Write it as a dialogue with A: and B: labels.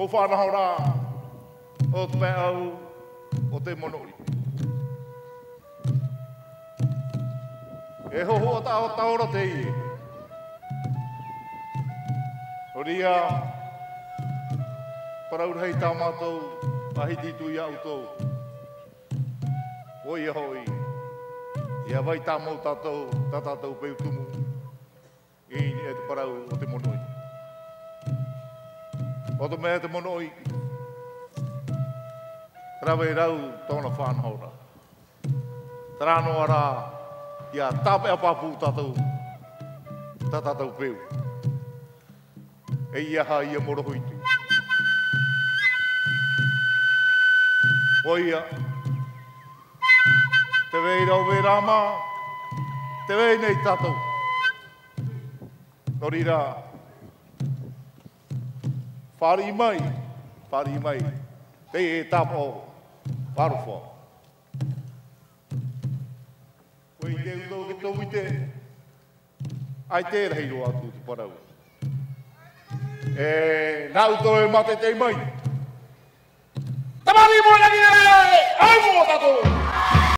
A: Mo whanahora o te mea au o te monoi. E hoho o ta o taora te i. O ria, paraurhei tā mātou, ahiti tu i au tau. O ia hoi, ia vai tā mau tātou, tā tātou peu tumu. I e te parau o te monoi. O te mea te monoi, rawe rau tōna whanahora. Tarano ara, ia tāpe a papu tātou, tā tātou peu. E ia ha ia morohoitu. O ia, te wei rau wei rama, te wei nei tātou. Nori rā, whari mai, te e tapo wharowha. Koe i te uto ke tō wite, ai te rei roa atu te parau. Nā uto e mate te mai. Tamari mo nani ai mo tato!